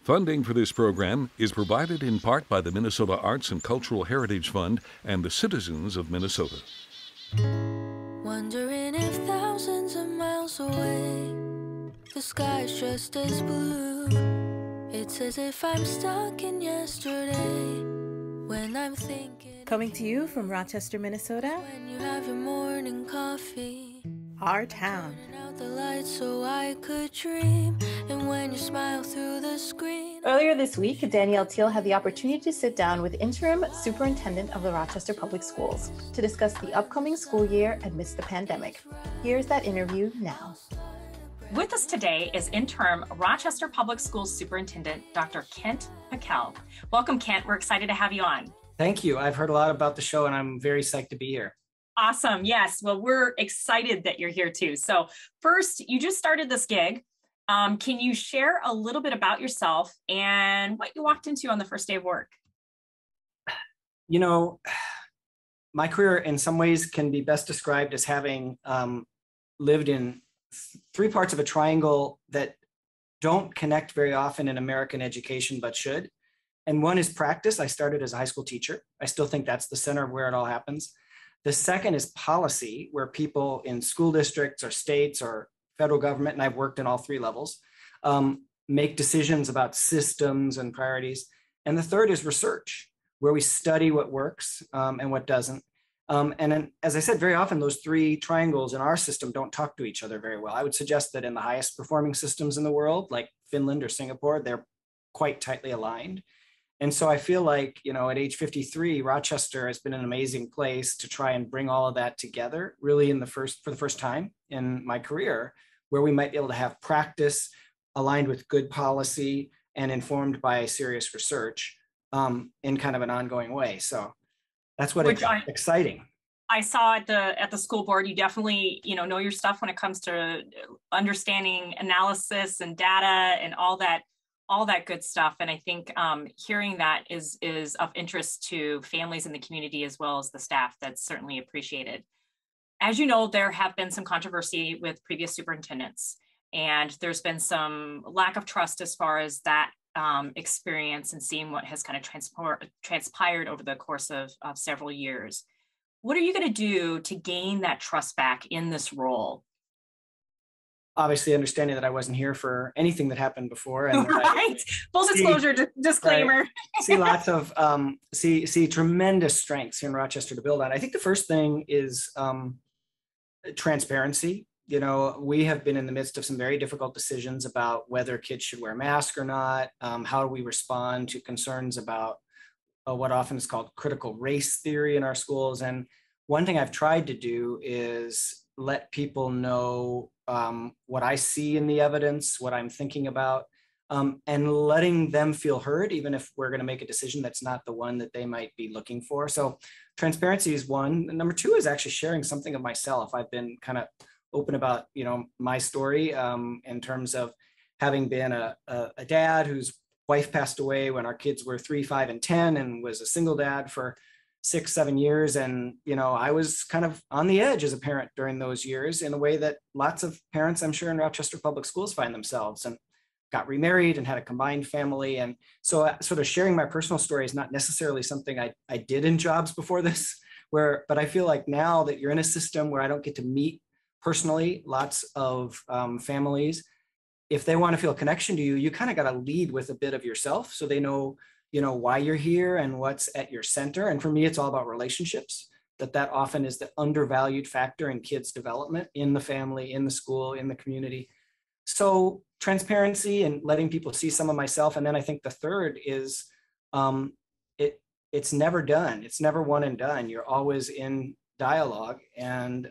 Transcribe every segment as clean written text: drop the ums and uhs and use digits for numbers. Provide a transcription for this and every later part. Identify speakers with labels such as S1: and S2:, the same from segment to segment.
S1: Funding for this program is provided in part by the Minnesota Arts and Cultural Heritage Fund and the citizens of Minnesota.
S2: Wondering if thousands of miles away, the sky's just as blue. It's as if I'm stuck in yesterday when I'm thinking.
S3: Coming to you from Rochester, Minnesota,
S2: When you have your morning coffee.
S3: RTown.
S2: Turning out the lights so I could dream. And when you smile through the screen.
S3: Earlier this week, Danielle Teal had the opportunity to sit down with Interim Superintendent of the Rochester Public Schools to discuss the upcoming school year amidst the pandemic. Here's that interview now.
S4: With us today is Interim Rochester Public Schools Superintendent, Dr. Kent Pacquel. Welcome, Kent. We're excited to have you on.
S5: Thank you. I've heard a lot about the show and I'm very psyched to be here.
S4: Awesome. Yes. Well, we're excited that you're here too. So first, you just started this gig. Can you share a little bit about yourself and what you walked into on the first day of work?
S5: You know, my career in some ways can be best described as having lived in three parts of a triangle that don't connect very often in American education, but should. And one is practice. I started as a high school teacher. I still think that's the center of where it all happens. The second is policy, where people in school districts or states or federal government, and I've worked in all three levels, make decisions about systems and priorities. And the third is research, where we study what works and what doesn't. And then, as I said, very often those three triangles in our system don't talk to each other very well. I would suggest that in the highest performing systems in the world, like Finland or Singapore, they're quite tightly aligned. And so I feel like, you know, at age 53, Rochester has been an amazing place to try and bring all of that together, really for the first time in my career, where we might be able to have practice aligned with good policy and informed by serious research in kind of an ongoing way. So that's what it's exciting.
S4: I saw at the school board, you definitely, know your stuff when it comes to understanding analysis and data and all that good stuff. And I think hearing that is of interest to families in the community as well as the staff. That's certainly appreciated. As you know, there have been some controversy with previous superintendents, and there's been some lack of trust as far as that experience and seeing what has kind of transpired over the course of several years. What are you going to do to gain that trust back in this role?
S5: Obviously, understanding that I wasn't here for anything that happened before, and
S4: right, full disclosure, disclaimer.
S5: See lots of see tremendous strengths here in Rochester to build on. I think the first thing is transparency. You know, we have been in the midst of some very difficult decisions about whether kids should wear masks or not. How do we respond to concerns about what often is called critical race theory in our schools? And one thing I've tried to do is let people know what I see in the evidence, what I'm thinking about, and letting them feel heard, even if we're going to make a decision that's not the one that they might be looking for. So transparency is one. And number two is actually sharing something of myself. I've been kind of open about, my story in terms of having been a dad whose wife passed away when our kids were 3, 5, and 10, and was a single dad for 6, 7 years. And, I was kind of on the edge as a parent during those years in a way that lots of parents, I'm sure, in Rochester Public Schools find themselves, and got remarried and had a combined family. And so sort of sharing my personal story is not necessarily something I did in jobs before this, but I feel like now that you're in a system where I don't get to meet personally lots of families, if they want to feel a connection to you, you kind of got to lead with a bit of yourself so they know why you're here and what's at your center. And for me, it's all about relationships, that often is the undervalued factor in kids' development in the family, in the school, in the community. So transparency and letting people see some of myself. And then I think the third is it's never done. It's never one and done. You're always in dialogue, and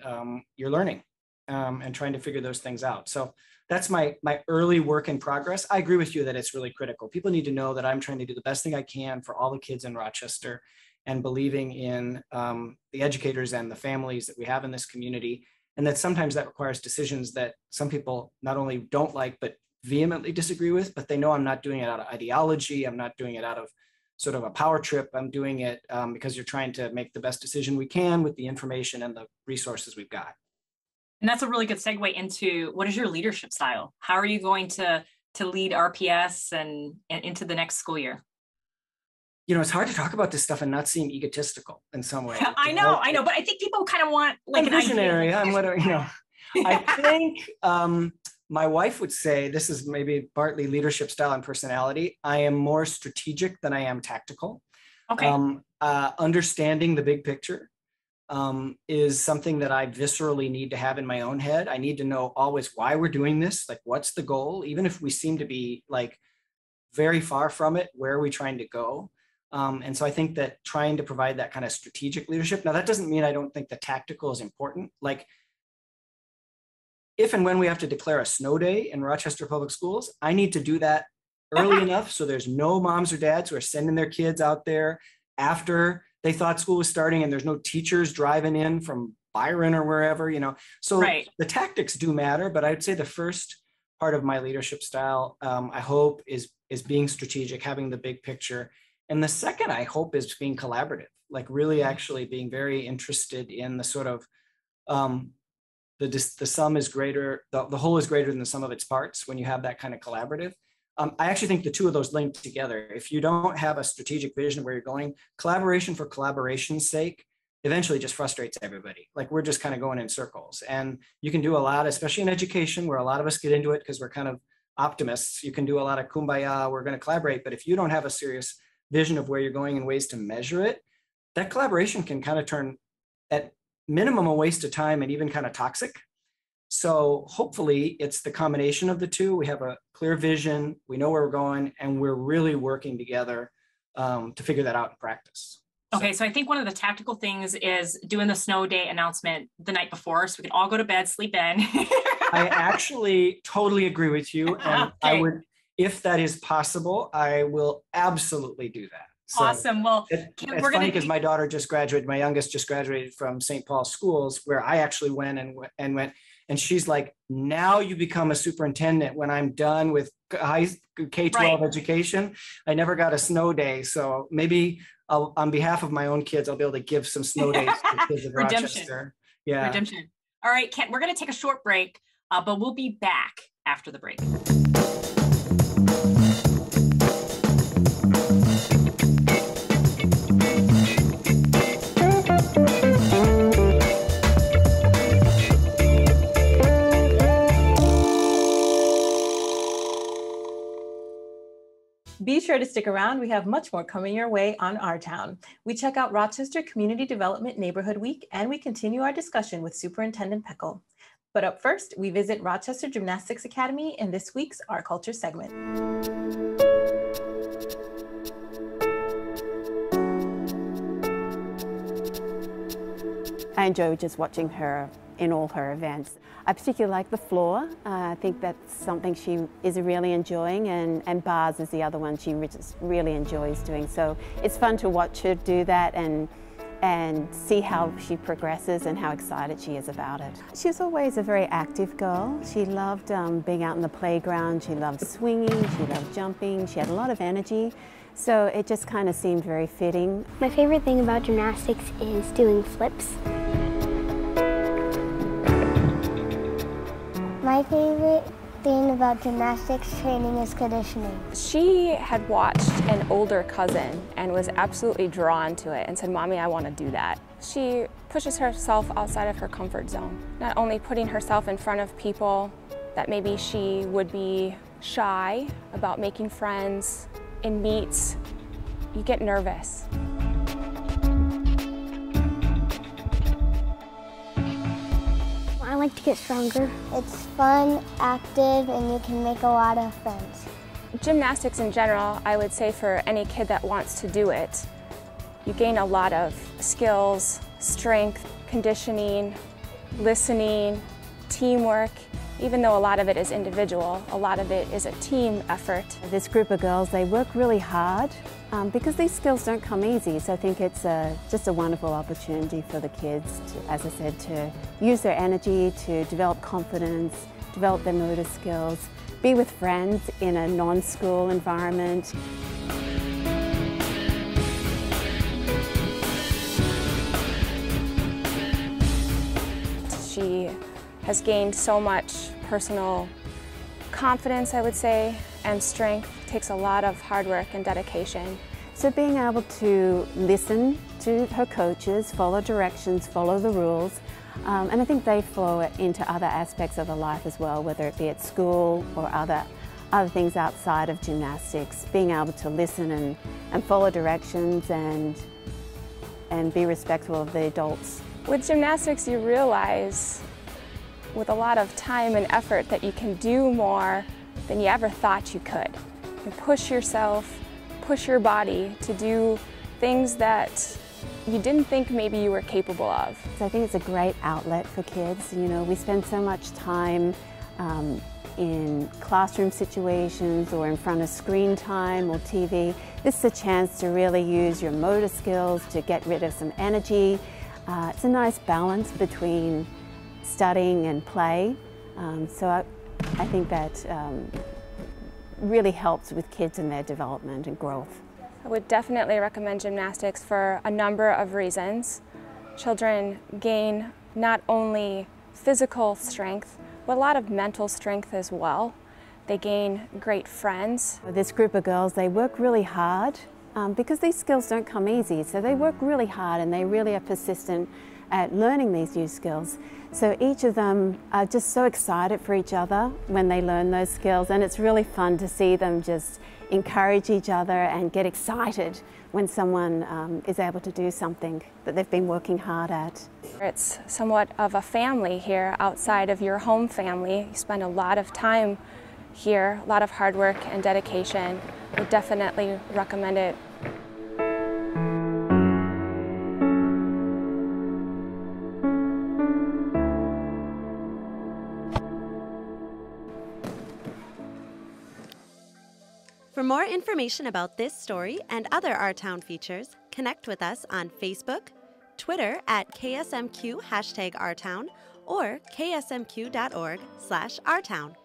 S5: you're learning and trying to figure those things out. So that's my early work in progress. I agree with you that it's really critical. People need to know that I'm trying to do the best thing I can for all the kids in Rochester, and believing in the educators and the families that we have in this community. And that sometimes that requires decisions that some people not only don't like, but vehemently disagree with, but they know I'm not doing it out of ideology. I'm not doing it out of sort of a power trip. I'm doing it because you're trying to make the best decision we can with the information and the resources we've got.
S4: And that's a really good segue into what is your leadership style? How are you going to lead RPS and into the next school year?
S5: You know, it's hard to talk about this stuff and not seem egotistical in some way.
S4: I know, but I think people kind of want like
S5: I'm visionary. I'm whatever, you know. I think my wife would say, this is maybe partly leadership style and personality, I am more strategic than I am tactical.
S4: Okay.
S5: Understanding the big picture is something that I viscerally need to have in my own head. I need to know always why we're doing this, like what's the goal, even if we seem to be like very far from it, where are we trying to go? And so I think that trying to provide that kind of strategic leadership, now that doesn't mean I don't think the tactical is important. Like if and when we have to declare a snow day in Rochester Public Schools, I need to do that early enough so there's no moms or dads who are sending their kids out there after they thought school was starting and there's no teachers driving in from Byron or wherever, you know. So the tactics do matter, but I'd say the first part of my leadership style, I hope, is being strategic, having the big picture. And the second, I hope, is being collaborative, like really actually being very interested in the sort of, the sum is greater, the whole is greater than the sum of its parts when you have that kind of collaborative. I actually think the two of those link together. If you don't have a strategic vision of where you're going, collaboration for collaboration's sake eventually just frustrates everybody. Like we're just kind of going in circles. And you can do a lot, especially in education, where a lot of us get into it because we're kind of optimists. You can do a lot of kumbaya, we're going to collaborate. But if you don't have a serious vision of where you're going and ways to measure it, that collaboration can kind of turn at minimum a waste of time and even kind of toxic. So hopefully it's the combination of the two. We have a clear vision, we know where we're going, and we're really working together to figure that out in practice.
S4: Okay, so I think one of the tactical things is doing the snow day announcement the night before so we can all go to bed, sleep in.
S5: I actually totally agree with you. And I would, if that is possible, I will absolutely do that. So
S4: awesome. Well,
S5: it's funny because my daughter just graduated, my youngest just graduated from St. Paul schools, where I actually went, and she's like, now you become a superintendent when I'm done with K-12 education. I never got a snow day. So maybe on behalf of my own kids, I'll be able to give some snow days to kids of Rochester. Yeah.
S4: Redemption. All right, Kent, we're going to take a short break, but we'll be back after the break.
S3: Be sure to stick around. We have much more coming your way on RTown. We check out Rochester Community Development Neighborhood Week, and we continue our discussion with Superintendent Pekel. But up first, we visit Rochester Gymnastics Academy in this week's Our Culture segment.
S6: I enjoy just watching her in all her events. I particularly like the floor. I think that's something she is really enjoying, and bars is the other one she really enjoys doing. So it's fun to watch her do that and see how she progresses and how excited she is about it. She's always a very active girl. She loved being out in the playground. She loved swinging, she loved jumping. She had a lot of energy. So it just kind of seemed very fitting.
S7: My favorite thing about gymnastics is doing flips. My favorite thing about gymnastics training is conditioning.
S8: She had watched an older cousin and was absolutely drawn to it and said, "Mommy, I want to do that." She pushes herself outside of her comfort zone, not only putting herself in front of people that maybe she would be shy about making friends. In meets, you get nervous.
S7: I like to get stronger. It's fun, active, and you can make a lot of friends.
S8: Gymnastics in general, I would say for any kid that wants to do it, you gain a lot of skills, strength, conditioning, listening, teamwork. Even though a lot of it is individual, a lot of it is a team effort.
S6: This group of girls, they work really hard because these skills don't come easy. So I think it's just a wonderful opportunity for the kids to, as I said, to use their energy, to develop confidence, develop their motor skills, be with friends in a non-school environment.
S8: She has gained so much personal confidence, I would say, and strength takes a lot of hard work and dedication.
S6: So being able to listen to her coaches, follow directions, follow the rules, and I think they flow into other aspects of her life as well, whether it be at school or other things outside of gymnastics. Being able to listen and follow directions and be respectful of the adults.
S8: With gymnastics, you realize with a lot of time and effort that you can do more than you ever thought you could. You push yourself, push your body to do things that you didn't think maybe you were capable of.
S6: So I think it's a great outlet for kids. You know, we spend so much time in classroom situations or in front of screen time or TV. This is a chance to really use your motor skills to get rid of some energy. It's a nice balance between studying and play. So I think that really helps with kids in their development and growth.
S8: I would definitely recommend gymnastics for a number of reasons. Children gain not only physical strength, but a lot of mental strength as well. They gain great friends.
S6: This group of girls, they work really hard because these skills don't come easy. So they work really hard and they really are persistent at learning these new skills. So each of them are just so excited for each other when they learn those skills, and it's really fun to see them just encourage each other and get excited when someone is able to do something that they've been working hard at.
S8: It's somewhat of a family here outside of your home family. You spend a lot of time here, a lot of hard work and dedication. I would definitely recommend it.
S9: For more information about this story and other RTown features, connect with us on Facebook, Twitter at KSMQ #RTown, or ksmq.org/RTown.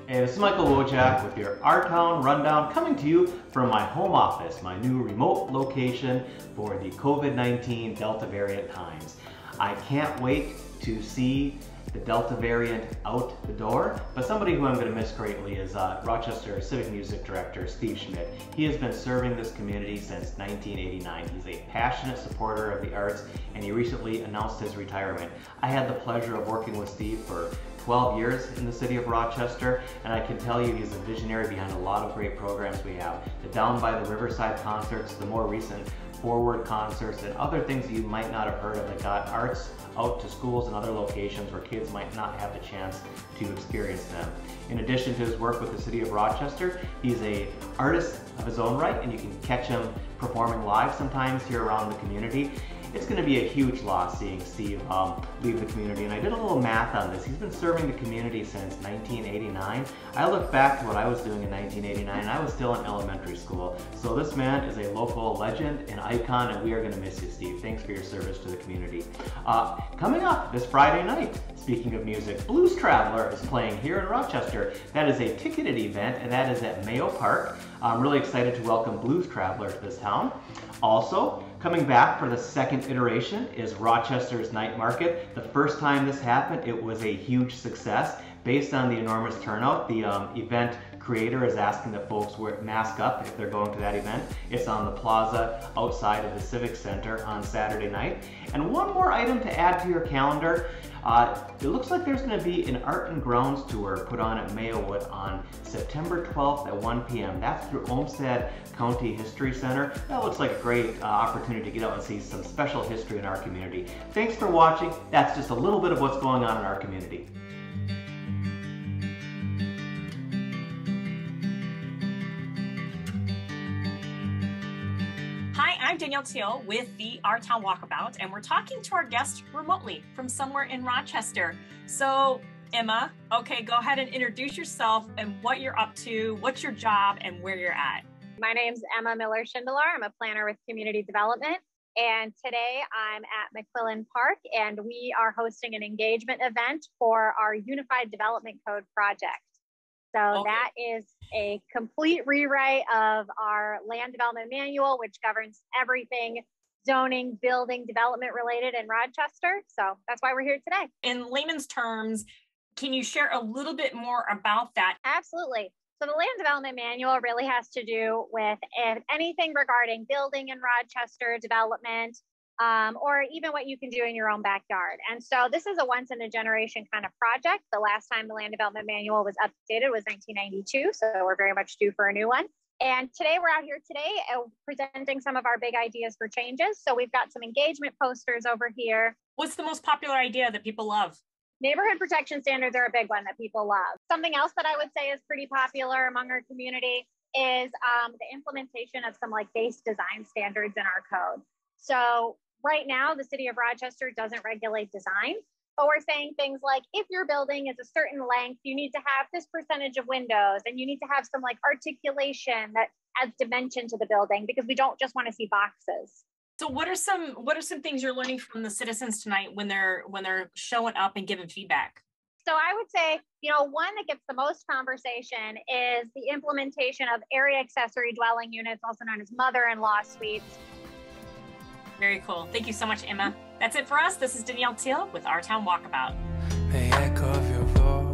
S10: Hey, this is Michael Wojak with your RTown Rundown, coming to you from my home office, my new remote location for the COVID-19 Delta variant times. I can't wait to see the Delta variant out the door, but somebody who I'm going to miss greatly is Rochester Civic Music Director Steve Schmidt. He has been serving this community since 1989. He's a passionate supporter of the arts, and he recently announced his retirement. I had the pleasure of working with Steve for 12 years in the city of Rochester, and I can tell you he's a visionary behind a lot of great programs we have. The Down by the Riverside concerts, the more recent Forward concerts, and other things that you might not have heard of that got arts out to schools and other locations where kids might not have the chance to experience them. In addition to his work with the city of Rochester, he's an artist of his own right, and you can catch him performing live sometimes here around the community. It's going to be a huge loss seeing Steve leave the community, and I did a little math on this. He's been serving the community since 1989. I look back to what I was doing in 1989, and I was still in elementary school. So this man is a local legend, an icon, and we are going to miss you, Steve. Thanks for your service to the community. Coming up this Friday night, speaking of music, Blues Traveler is playing here in Rochester. That is a ticketed event, and that is at Mayo Park. I'm really excited to welcome Blues Traveler to this town. Also, coming back for the second iteration is Rochester's Night Market. The first time this happened, it was a huge success. Based on the enormous turnout, the event creator is asking that folks mask up if they're going to that event. It's on the plaza outside of the Civic Center on Saturday night. And one more item to add to your calendar. It looks like there's going to be an Art and Grounds tour put on at Mayowood on September 12th at 1 p.m. That's through Olmsted County History Center. That looks like a great opportunity to get out and see some special history in our community. Thanks for watching. That's just a little bit of what's going on in our community.
S4: Hi, I'm Danielle Teal with the Town Walkabout, and we're talking to our guest remotely from somewhere in Rochester. So, Emma, okay, go ahead and introduce yourself and what you're up to, what's your job, and where you're at.
S11: My name's Emma Miller-Schindler. I'm a planner with community development. And today I'm at McQuillan Park, and we are hosting an engagement event for our Unified Development Code project. So that is a complete rewrite of our land development manual, which governs everything zoning, building, development related in Rochester. So that's why we're here today.
S4: In layman's terms, can you share a little bit more about that?
S11: Absolutely. So the land development manual really has to do with anything regarding building in Rochester, development, or even what you can do in your own backyard. And so this is a once in a generation kind of project. The last time the land development manual was updated was 1992. So we're very much due for a new one. And today we're out here today presenting some of our big ideas for changes. So we've got some engagement posters over here.
S4: What's the most popular idea that people love?
S11: Neighborhood protection standards are a big one that people love. Something else that I would say is pretty popular among our community is the implementation of some like base design standards in our code. So right now, the city of Rochester doesn't regulate design, but we're saying things like, if your building is a certain length, you need to have this percentage of windows, and you need to have some like articulation that adds dimension to the building, because we don't just want to see boxes.
S4: So what are some things you're learning from the citizens tonight when they're showing up and giving feedback?
S11: So I would say, one that gets the most conversation is the implementation of area accessory dwelling units, also known as mother-in-law suites.
S4: Very cool. Thank you so much, Emma. That's it for us. This is Danielle Teal with our Town Walkabout.
S12: The echo of your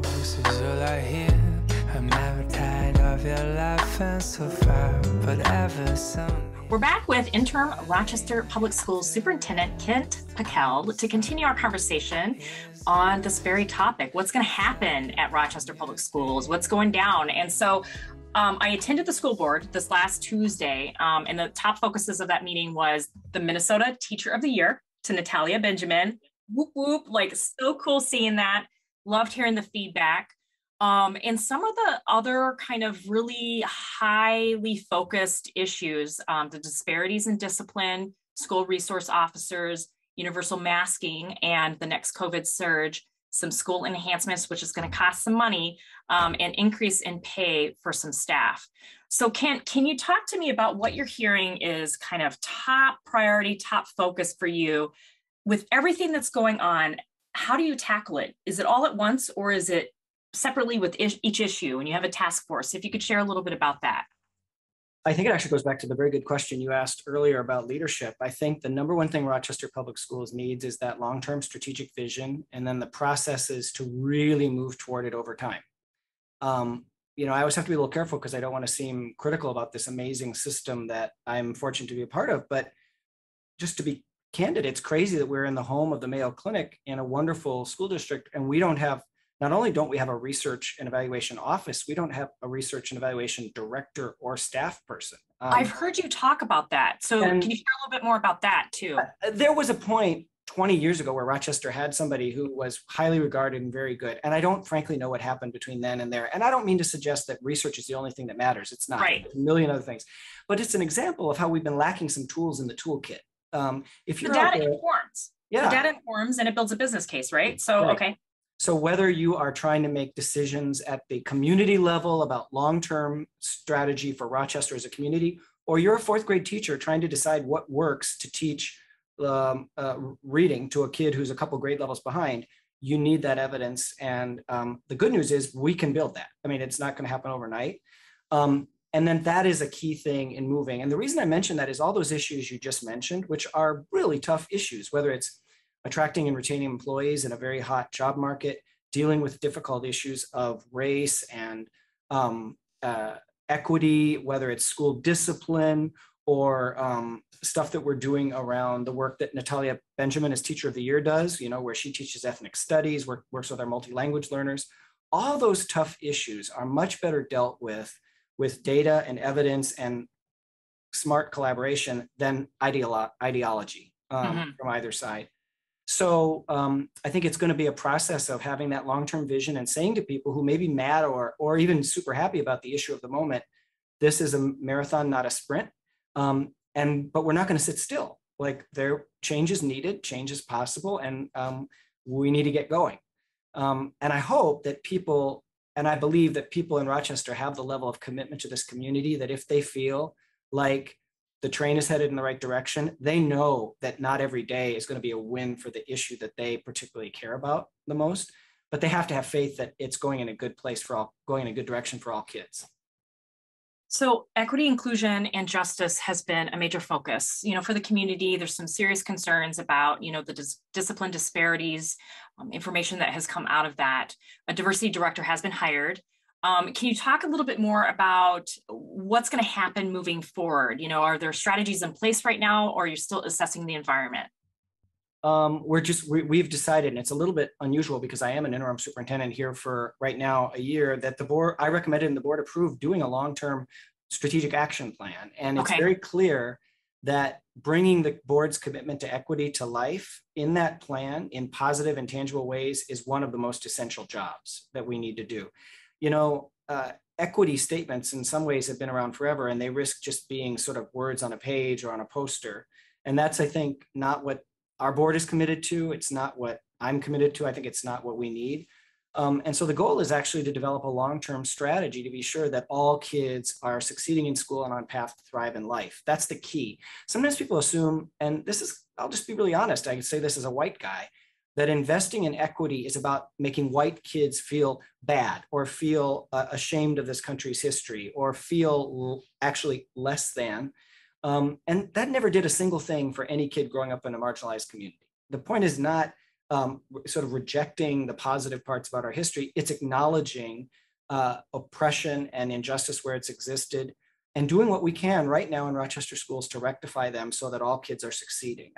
S12: voice is all I hear. I'm never tired of your laugh and so far, but ever so near.
S4: We're back with Interim Rochester Public Schools Superintendent Kent Pacquel to continue our conversation on this very topic. What's going to happen at Rochester Public Schools? What's going down? And so I attended the school board this last Tuesday, and the top focuses of that meeting was the Minnesota Teacher of the Year to Natalia Benjamin. Whoop, whoop, like so cool seeing that. Loved hearing the feedback. And some of the other kind of really highly focused issues, the disparities in discipline, school resource officers, universal masking, and the next COVID surge, some school enhancements, which is going to cost some money, and increase in pay for some staff. So Kent, can you talk to me about what you're hearing is kind of top priority, top focus for you with everything that's going on? How do you tackle it? Is it all at once, or is it separately with each issue and you have a task force? If you could share a little bit about that.
S5: I think it actually goes back to the very good question you asked earlier about leadership. I think the number one thing Rochester Public Schools needs is that long-term strategic vision, and then the processes to really move toward it over time. I always have to be a little careful because I don't want to seem critical about this amazing system that I'm fortunate to be a part of, but just to be candid, it's crazy that we're in the home of the Mayo Clinic in a wonderful school district, and we don't have, not only don't we have a research and evaluation office, we don't have a research and evaluation director or staff person.
S4: I've heard you talk about that. So can you share a little bit more about that too?
S5: There was a point 20 years ago where Rochester had somebody who was highly regarded and very good. And I don't frankly know what happened between then and there. And I don't mean to suggest that research is the only thing that matters. It's not.
S4: Right.
S5: There's a million other things. But it's an example of how we've been lacking some tools in the toolkit. If you're
S4: the data informs.
S5: Yeah.
S4: The data informs and it builds a business case, right? So,
S5: right.
S4: Okay.
S5: So whether you are trying to make decisions at the community level about long-term strategy for Rochester as a community, or you're a fourth grade teacher trying to decide what works to teach reading to a kid who's a couple grade levels behind, you need that evidence. And the good news is we can build that. I mean, it's not going to happen overnight. And then that is a key thing in moving. And the reason I mention that is all those issues you just mentioned, which are really tough issues, whether it's attracting and retaining employees in a very hot job market, dealing with difficult issues of race and equity, whether it's school discipline or stuff that we're doing around the work that Natalia Benjamin as Teacher of the Year does, where she teaches ethnic studies, works with our multi-language learners. All those tough issues are much better dealt with data and evidence and smart collaboration than ideology from either side. So I think it's going to be a process of having that long-term vision and saying to people who may be mad or even super happy about the issue of the moment, this is a marathon, not a sprint. But we're not going to sit still. Like, change is needed, change is possible, and we need to get going. And I hope that people, and I believe that people in Rochester have the level of commitment to this community that if they feel like the train is headed in the right direction, they know that not every day is going to be a win for the issue that they particularly care about the most, but they have to have faith that it's going in a good place going in a good direction for all kids.
S4: So equity, inclusion, and justice has been a major focus, for the community. There's some serious concerns about, the discipline disparities, information that has come out of that. A diversity director has been hired. Can you talk a little bit more about what's going to happen moving forward? Are there strategies in place right now, or are you still assessing the environment?
S5: We've decided, and it's a little bit unusual because I am an interim superintendent here for right now a year, that the board, I recommended and the board approved doing a long-term strategic action plan. And it's very clear that bringing the board's commitment to equity to life in that plan in positive and tangible ways is one of the most essential jobs that we need to do. Equity statements in some ways have been around forever, and they risk just being sort of words on a page or on a poster. And that's, I think, not what our board is committed to. It's not what I'm committed to. I think it's not what we need. And so the goal is actually to develop a long-term strategy to be sure that all kids are succeeding in school and on path to thrive in life. That's the key. Sometimes people assume, and this is, I'll just be really honest, I can say this as a white guy, that investing in equity is about making white kids feel bad or feel ashamed of this country's history or feel actually less than. And that never did a single thing for any kid growing up in a marginalized community. The point is not sort of rejecting the positive parts about our history. It's acknowledging oppression and injustice where it's existed and doing what we can right now in Rochester schools to rectify them so that all kids are succeeding.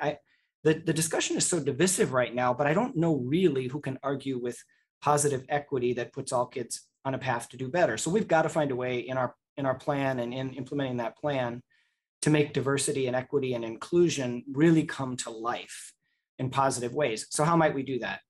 S5: The discussion is so divisive right now, but I don't know really who can argue with positive equity that puts all kids on a path to do better. So we've got to find a way in our plan and in implementing that plan to make diversity and equity and inclusion really come to life in positive ways. So how might we do that?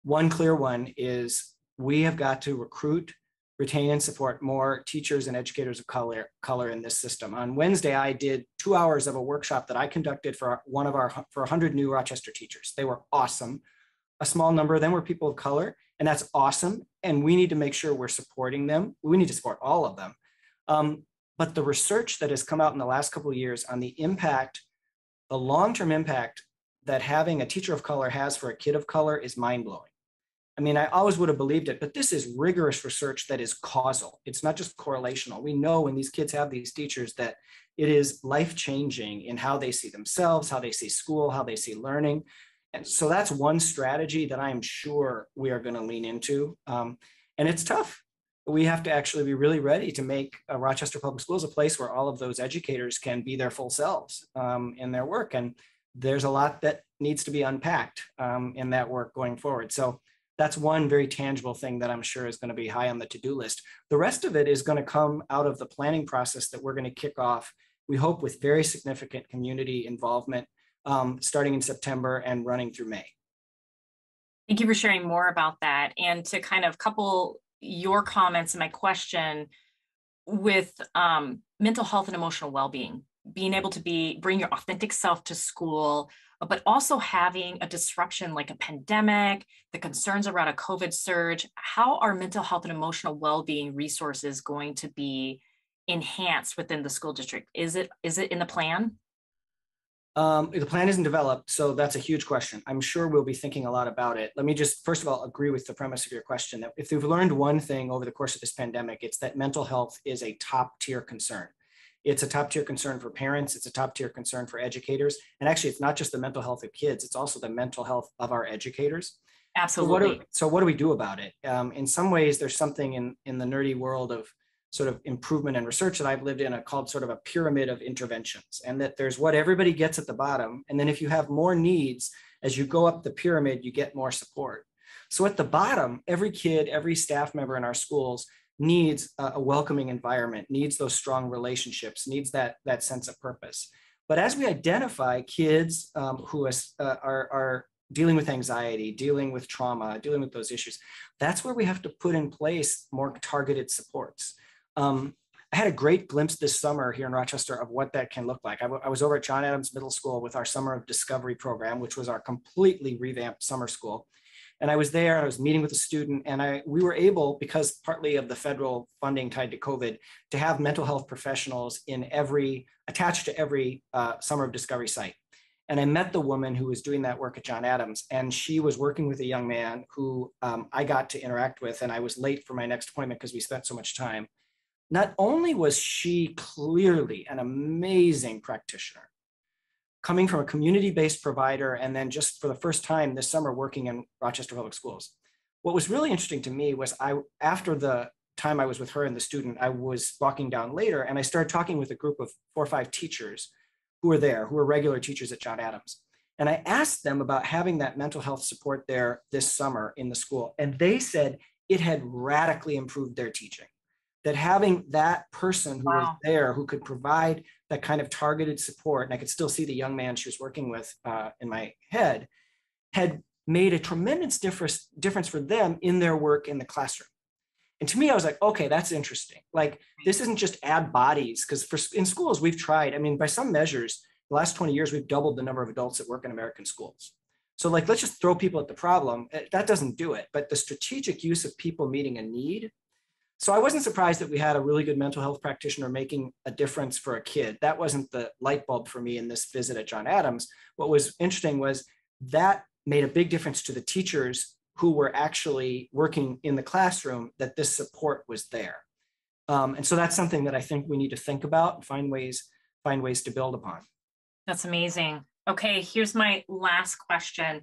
S5: One clear one is we have got to recruit, retain, and support more teachers and educators of color in this system. On Wednesday, I did 2 hours of a workshop that I conducted for 100 new Rochester teachers. They were awesome. A small number of them were people of color, and that's awesome. And we need to make sure we're supporting them. We need to support all of them. But the research that has come out in the last couple of years on the impact, the long-term impact that having a teacher of color has for a kid of color is mind-blowing. I mean, I always would have believed it, but this is rigorous research that is causal. It's not just correlational. We know when these kids have these teachers that it is life-changing in how they see themselves, how they see school, how they see learning. And so that's one strategy that I'm sure we are going to lean into. And it's tough. We have to actually be really ready to make Rochester Public Schools a place where all of those educators can be their full selves in their work. And there's a lot that needs to be unpacked in that work going forward. So that's one very tangible thing that I'm sure is going to be high on the to-do list. The rest of it is going to come out of the planning process that we're going to kick off, we hope, with very significant community involvement starting in September and running through May.
S4: Thank you for sharing more about that. And to kind of couple your comments and my question with mental health and emotional well-being, being able to bring your authentic self to school, but also having a disruption like a pandemic, the concerns around a COVID surge. How are mental health and emotional well-being resources going to be enhanced within the school district? Is it in the plan?
S5: The plan isn't developed, so that's a huge question. I'm sure we'll be thinking a lot about it. Let me just, first of all, agree with the premise of your question, that if we've learned one thing over the course of this pandemic, it's that mental health is a top-tier concern. It's a top-tier concern for parents. It's a top-tier concern for educators. And actually, it's not just the mental health of kids, it's also the mental health of our educators.
S4: Absolutely.
S5: So what do we do about it? In some ways, there's something in the nerdy world of sort of improvement and research that I've lived in called sort of a pyramid of interventions, and that there's what everybody gets at the bottom. And then if you have more needs, as you go up the pyramid, you get more support. So at the bottom, every kid, every staff member in our schools needs a welcoming environment, needs those strong relationships, needs that sense of purpose. But as we identify kids who are dealing with anxiety, dealing with trauma, dealing with those issues, that's where we have to put in place more targeted supports. I had a great glimpse this summer here in Rochester of what that can look like. I was over at John Adams Middle School with our Summer of Discovery program, which was our completely revamped summer school. And I was there, I was meeting with a student, and we were able, because partly of the federal funding tied to COVID, to have mental health professionals attached to every Summer of Discovery site. And I met the woman who was doing that work at John Adams, and she was working with a young man who I got to interact with, and I was late for my next appointment because we spent so much time. not only was she clearly an amazing practitioner, coming from a community-based provider and then just for the first time this summer working in Rochester Public Schools. What was really interesting to me was after the time I was with her and the student, I was walking down later and I started talking with a group of 4 or 5 teachers who were there, who were regular teachers at John Adams. And I asked them about having that mental health support there this summer in the school. And they said it had radically improved their teaching. That having that person who was there, who could provide that kind of targeted support, and I could still see the young man she was working with in my head, had made a tremendous difference for them in their work in the classroom. And to me, I was like, okay, that's interesting. Like, this isn't just add bodies, because in schools, we've tried, I mean, by some measures, the last 20 years, we've doubled the number of adults that work in American schools. So like, let's just throw people at the problem. That doesn't do it. But the strategic use of people meeting a need. So I wasn't surprised that we had a really good mental health practitioner making a difference for a kid. That wasn't the light bulb for me in this visit at John Adams. What was interesting was that made a big difference to the teachers who were actually working in the classroom, that this support was there. And so that's something that I think we need to think about and find ways to build upon.
S4: That's amazing. Okay, here's my last question.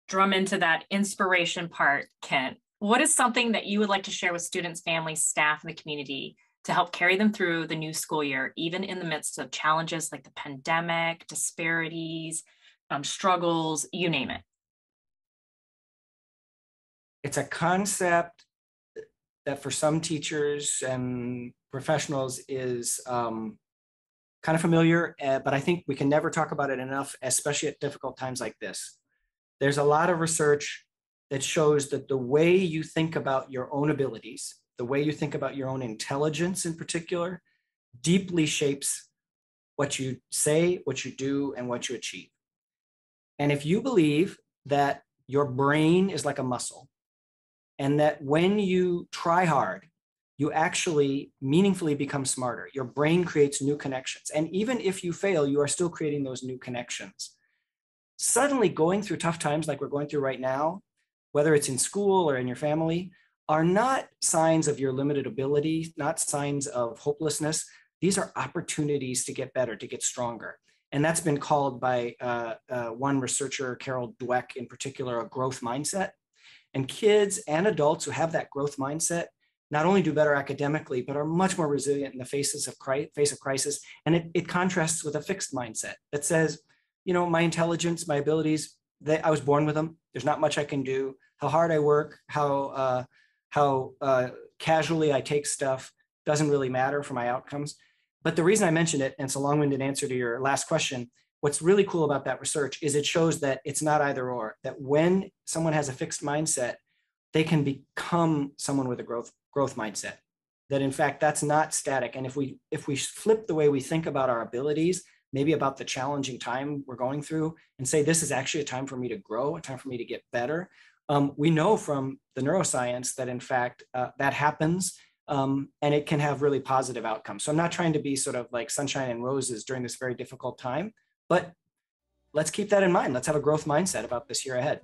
S4: Drum into that inspiration part, Kent. What is something that you would like to share with students, families, staff, and the community to help carry them through the new school year, even in the midst of challenges like the pandemic, disparities, struggles, you name it?
S5: It's a concept that for some teachers and professionals is kind of familiar, but I think we can never talk about it enough, especially at difficult times like this. There's a lot of research that shows that the way you think about your own abilities, the way you think about your own intelligence in particular, deeply shapes what you say, what you do, and what you achieve. And if you believe that your brain is like a muscle, and that when you try hard, you actually meaningfully become smarter. Your brain creates new connections. And even if you fail, you are still creating those new connections. Suddenly going through tough times like we're going through right now, whether it's in school or in your family, are not signs of your limited ability, not signs of hopelessness. These are opportunities to get better, to get stronger. And that's been called by one researcher, Carol Dweck in particular, a growth mindset. And kids and adults who have that growth mindset not only do better academically, but are much more resilient in the face of crisis. And it contrasts with a fixed mindset that says, you know, my intelligence, my abilities, I was born with them. There's not much I can do. How hard I work, how casually I take stuff doesn't really matter for my outcomes. But the reason I mentioned it, and it's a long-winded answer to your last question, what's really cool about that research is it shows that it's not either or, that when someone has a fixed mindset, they can become someone with a growth mindset. That in fact, that's not static. And if we flip the way we think about our abilities, maybe about the challenging time we're going through, and say, this is actually a time for me to grow, a time for me to get better. We know from the neuroscience that in fact, that happens, and it can have really positive outcomes. So I'm not trying to be sort of like sunshine and roses during this very difficult time, but let's keep that in mind. Let's have a growth mindset about this year ahead.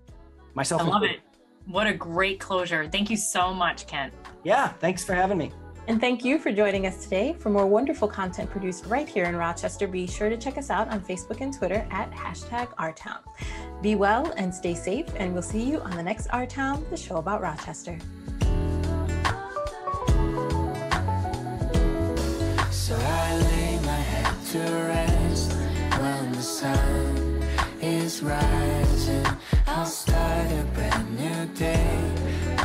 S5: Myself
S4: I love it. What a great closure. Thank you so much, Kent.
S5: Yeah, thanks for having me.
S3: And thank you for joining us today. For more wonderful content produced right here in Rochester, be sure to check us out on Facebook and Twitter at #RTown. Be well and stay safe, and we'll see you on the next RTown, the show about Rochester.
S12: So I lay my head to rest when the sun is rising. I'll start a brand new day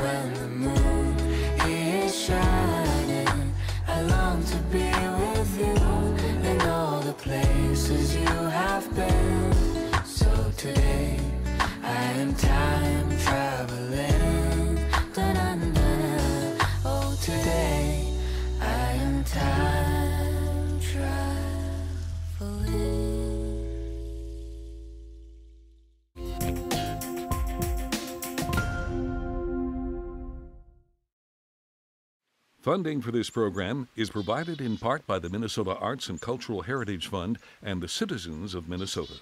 S12: when the moon is shining. I long to be with you in all the places you have been. So today I am time traveling. Da-da-da. Oh, today I am time traveling.
S1: Funding for this program is provided in part by the Minnesota Arts and Cultural Heritage Fund and the citizens of Minnesota.